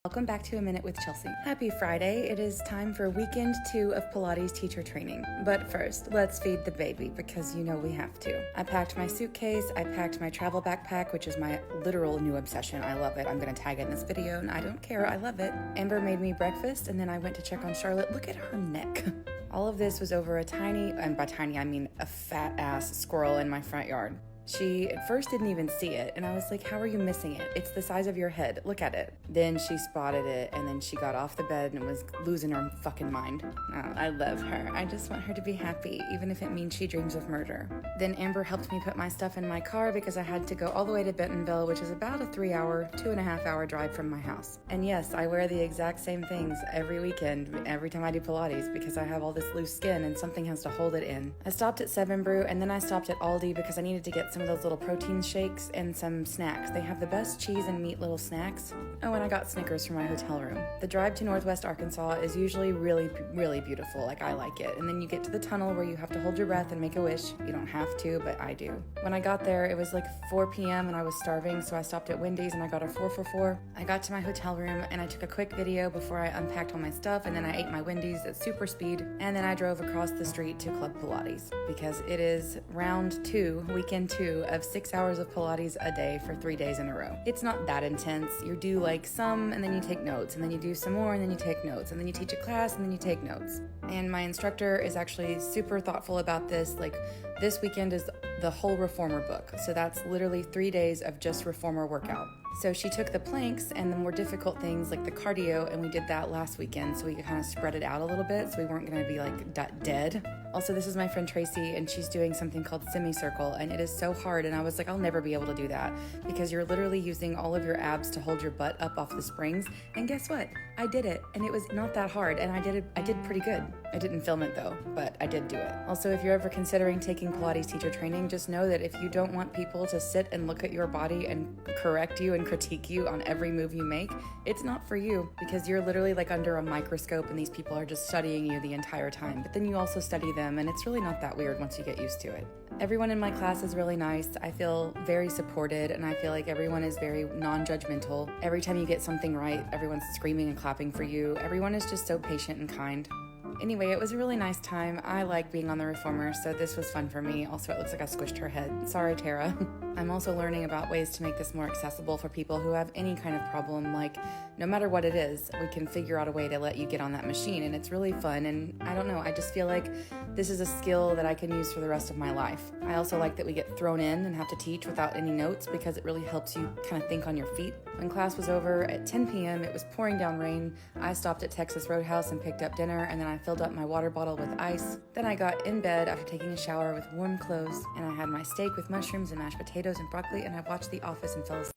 Welcome back to A Minute with Chelsea. Happy Friday. It is time for weekend 2 of Pilates teacher training. But first, let's feed the baby because you know we have to. I packed my suitcase, I packed my travel backpack, which is my literal new obsession. I love it. I'm going to tag it in this video and I don't care. I love it. Amber made me breakfast and then I went to check on Charlotte. Look at her neck. All of this was over a tiny, and by tiny I mean a fat ass squirrel in my front yard. She at first didn't even see it, and I was like, how are you missing it? It's the size of your head. Look at it. Then she spotted it, and then she got off the bed and was losing her fucking mind. Oh, I love her. I just want her to be happy, even if it means she dreams of murder. Then Amber helped me put my stuff in my car because I had to go all the way to Bentonville, which is about a 2.5 hour drive from my house. And yes, I wear the exact same things every weekend, every time I do Pilates, because I have all this loose skin and something has to hold it in. I stopped at 7 Brew, and then I stopped at Aldi because I needed to get some of those little protein shakes and some snacks. They have the best cheese and meat little snacks. Oh, and I got Snickers for my hotel room. The drive to Northwest Arkansas is usually really beautiful. Like, I like it. And then you get to the tunnel where you have to hold your breath and make a wish. You don't have to, but I do. When I got there, it was like 4 p.m. and I was starving, so I stopped at Wendy's and I got a 4 for $4. I got to my hotel room and I took a quick video before I unpacked all my stuff, and then I ate my Wendy's at super speed, and then I drove across the street to Club Pilates because it is round 2, weekend 2 of 6 hours of Pilates a day for 3 days in a row. It's not that intense. You do like some and then you take notes, and then you do some more and then you take notes, and then you teach a class and then you take notes. And my instructor is actually super thoughtful about this. Like, this weekend is the whole reformer book. So that's literally 3 days of just reformer workout. So she took the planks and the more difficult things like the cardio, and we did that last weekend so we could kind of spread it out a little bit so we weren't going to be like dead. Also, this is my friend Tracy, and she's doing something called semicircle, and it is so hard, and I was like, I'll never be able to do that because you're literally using all of your abs to hold your butt up off the springs. And guess what? I did it, and it was not that hard, and I did pretty good. I didn't film it though, but I did do it. Also, if you're ever considering taking Pilates teacher training, just know that if you don't want people to sit and look at your body and correct you and critique you on every move you make, it's not for you, because you're literally like under a microscope and these people are just studying you the entire time. But then you also study them, and it's really not that weird once you get used to it. Everyone in my class is really nice. I feel very supported, and I feel like everyone is very non-judgmental. Every time you get something right, everyone's screaming and clapping for you. Everyone is just so patient and kind. Anyway, it was a really nice time. I like being on the reformer, so this was fun for me. Also, it looks like I squished her head. Sorry, Tara. I'm also learning about ways to make this more accessible for people who have any kind of problem. Like, no matter what it is, we can figure out a way to let you get on that machine, and it's really fun. And I don't know, I just feel like this is a skill that I can use for the rest of my life. I also like that we get thrown in and have to teach without any notes because it really helps you kind of think on your feet. When class was over at 10 p.m., it was pouring down rain. I stopped at Texas Roadhouse and picked up dinner, and then I filled up my water bottle with ice. Then I got in bed after taking a shower with warm clothes, and I had my steak with mushrooms and mashed potatoes and broccoli, and I watched The Office and fell asleep.